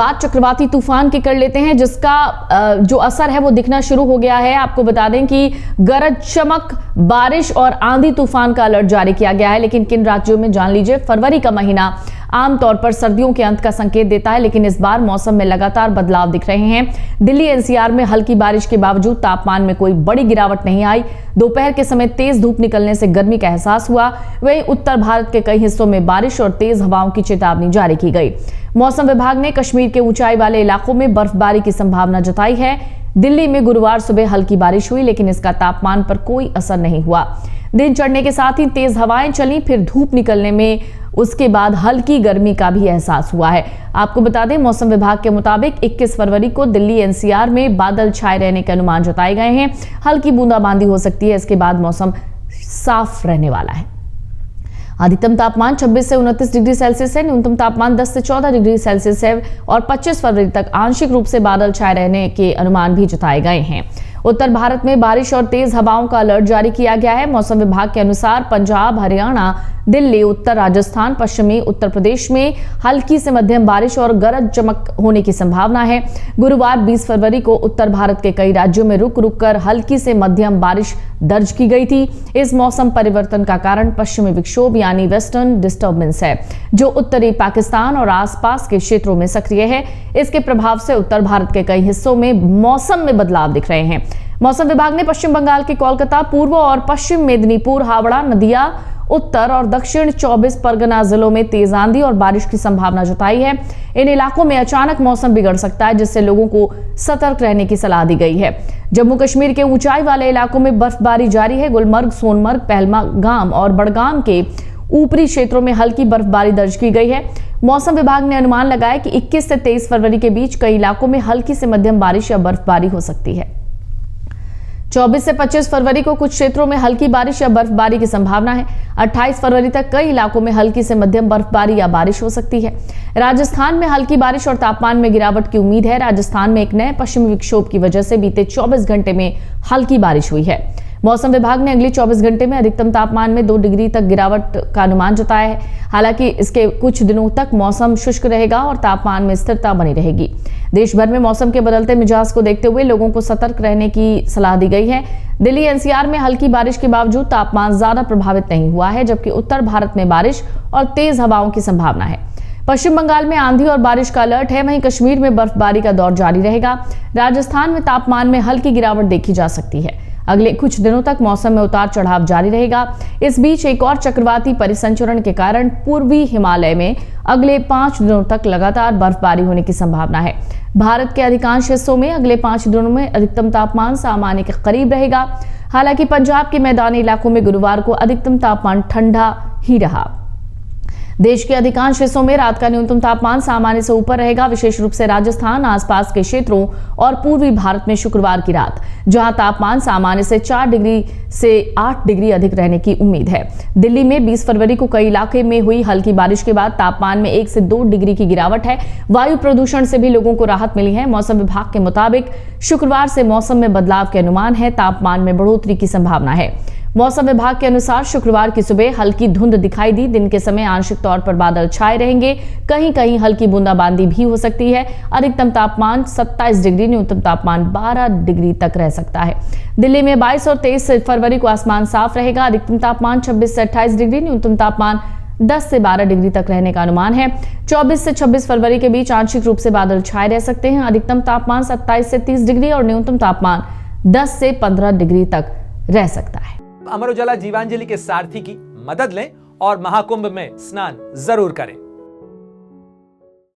बात चक्रवाती तूफान की कर लेते हैं, जिसका जो असर है वो दिखना शुरू हो गया है। आपको बता दें कि गरज चमक, बारिश और आंधी तूफान का अलर्ट जारी किया गया है। लेकिन किन राज्यों में, जान लीजिए। फरवरी का महीना आमतौर पर सर्दियों के अंत का संकेत देता है, लेकिन इस बार मौसम में लगातार बदलाव दिख रहे हैं। दिल्ली एनसीआर में हल्की बारिश के बावजूद तापमान में कोई बड़ी गिरावट नहीं आई। दोपहर के समय तेज धूप निकलने से गर्मी का एहसास हुआ। वहीं उत्तर भारत के कई हिस्सों में बारिश और तेज हवाओं की चेतावनी जारी की गई। मौसम विभाग ने कश्मीर के ऊंचाई वाले इलाकों में बर्फबारी की संभावना जताई है। दिल्ली में गुरुवार सुबह हल्की बारिश हुई, लेकिन इसका तापमान पर कोई असर नहीं हुआ। दिन चढ़ने के साथ ही तेज हवाएं चली, फिर धूप निकलने में उसके बाद हल्की गर्मी का भी एहसास हुआ है। आपको बता दें, मौसम विभाग के मुताबिक 21 फरवरी को दिल्ली एनसीआर में बादल छाए रहने के अनुमान जताए गए हैं। हल्की बूंदाबांदी हो सकती है। इसके बाद मौसम साफ रहने वाला है। अधिकतम तापमान 26 से 29 डिग्री सेल्सियस है। न्यूनतम तापमान 10 से 14 डिग्री सेल्सियस है और 25 फरवरी तक आंशिक रूप से बादल छाए रहने के अनुमान भी जताए गए हैं। उत्तर भारत में बारिश और तेज हवाओं का अलर्ट जारी किया गया है। मौसम विभाग के अनुसार पंजाब, हरियाणा, दिल्ली, उत्तर राजस्थान, पश्चिमी उत्तर प्रदेश में हल्की से मध्यम बारिश और गरज चमक होने की संभावना है। गुरुवार 20 फरवरी को उत्तर भारत के कई राज्यों में रुक रुक कर हल्की से मध्यम बारिश दर्ज की गई थी। इस मौसम परिवर्तन का कारण पश्चिमी विक्षोभ यानी वेस्टर्न डिस्टर्बेंस है, जो उत्तरी पाकिस्तान और आसपास के क्षेत्रों में सक्रिय है। इसके प्रभाव से उत्तर भारत के कई हिस्सों में मौसम में बदलाव दिख रहे हैं। मौसम विभाग ने पश्चिम बंगाल के कोलकाता, पूर्व और पश्चिम मेदिनीपुर, हावड़ा, नदिया, उत्तर और दक्षिण 24 परगना जिलों में तेज आंधी और बारिश की संभावना जताई है। इन इलाकों में अचानक मौसम बिगड़ सकता है, जिससे लोगों को सतर्क रहने की सलाह दी गई है। जम्मू कश्मीर के ऊंचाई वाले इलाकों में बर्फबारी जारी है। गुलमर्ग, सोनमर्ग, पहलगाम और बड़गाम के ऊपरी क्षेत्रों में हल्की बर्फबारी दर्ज की गई है। मौसम विभाग ने अनुमान लगाया कि 21 से 23 फरवरी के बीच कई इलाकों में हल्की से मध्यम बारिश या बर्फबारी हो सकती है। 24 से 25 फरवरी को कुछ क्षेत्रों में हल्की बारिश या बर्फबारी की संभावना है। 28 फरवरी तक कई इलाकों में हल्की से मध्यम बर्फबारी या बारिश हो सकती है। राजस्थान में हल्की बारिश और तापमान में गिरावट की उम्मीद है। राजस्थान में एक नए पश्चिमी विक्षोभ की वजह से बीते 24 घंटे में हल्की बारिश हुई है। मौसम विभाग ने अगले 24 घंटे में अधिकतम तापमान में 2 डिग्री तक गिरावट का अनुमान जताया है। हालांकि इसके कुछ दिनों तक मौसम शुष्क रहेगा और तापमान में स्थिरता बनी रहेगी। देश भर में मौसम के बदलते मिजाज को देखते हुए लोगों को सतर्क रहने की सलाह दी गई है। दिल्ली एनसीआर में हल्की बारिश के बावजूद तापमान ज्यादा प्रभावित नहीं हुआ है, जबकि उत्तर भारत में बारिश और तेज हवाओं की संभावना है। पश्चिम बंगाल में आंधी और बारिश का अलर्ट है। वहीं कश्मीर में बर्फबारी का दौर जारी रहेगा। राजस्थान में तापमान में हल्की गिरावट देखी जा सकती है। अगले कुछ दिनों तक मौसम में उतार चढ़ाव जारी रहेगा। इस बीच एक और चक्रवाती परिसंचरण के कारण पूर्वी हिमालय में अगले 5 दिनों तक लगातार बर्फबारी होने की संभावना है। भारत के अधिकांश हिस्सों में अगले 5 दिनों में अधिकतम तापमान सामान्य के करीब रहेगा। हालांकि पंजाब के मैदानी इलाकों में गुरुवार को अधिकतम तापमान ठंडा ही रहा। देश के अधिकांश हिस्सों में रात का न्यूनतम तापमान सामान्य से ऊपर रहेगा, विशेष रूप से राजस्थान, आसपास के क्षेत्रों और पूर्वी भारत में शुक्रवार की रात, जहां तापमान सामान्य से 4 डिग्री से 8 डिग्री अधिक रहने की उम्मीद है। दिल्ली में 20 फरवरी को कई इलाके में हुई हल्की बारिश के बाद तापमान में 1 से 2 डिग्री की गिरावट है। वायु प्रदूषण से भी लोगों को राहत मिली है। मौसम विभाग के मुताबिक शुक्रवार से मौसम में बदलाव के अनुमान है। तापमान में बढ़ोतरी की संभावना है। मौसम विभाग के अनुसार शुक्रवार की सुबह हल्की धुंध दिखाई दी। दिन के समय आंशिक तौर पर बादल छाए रहेंगे। कहीं कहीं हल्की बूंदाबांदी भी हो सकती है। अधिकतम तापमान 27 डिग्री, न्यूनतम तापमान 12 डिग्री तक रह सकता है। दिल्ली में 22 और 23 फरवरी को आसमान साफ रहेगा। अधिकतम तापमान 26 से 28 डिग्री, न्यूनतम तापमान 10 से 12 डिग्री तक रहने का अनुमान है। 24 से 26 फरवरी के बीच आंशिक रूप से बादल छाए रह सकते हैं। अधिकतम तापमान 27 से 30 डिग्री और न्यूनतम तापमान 10 से 15 डिग्री तक रह सकता है। अमर उजाला जीवांजलि के सारथी की मदद लें और महाकुंभ में स्नान जरूर करें।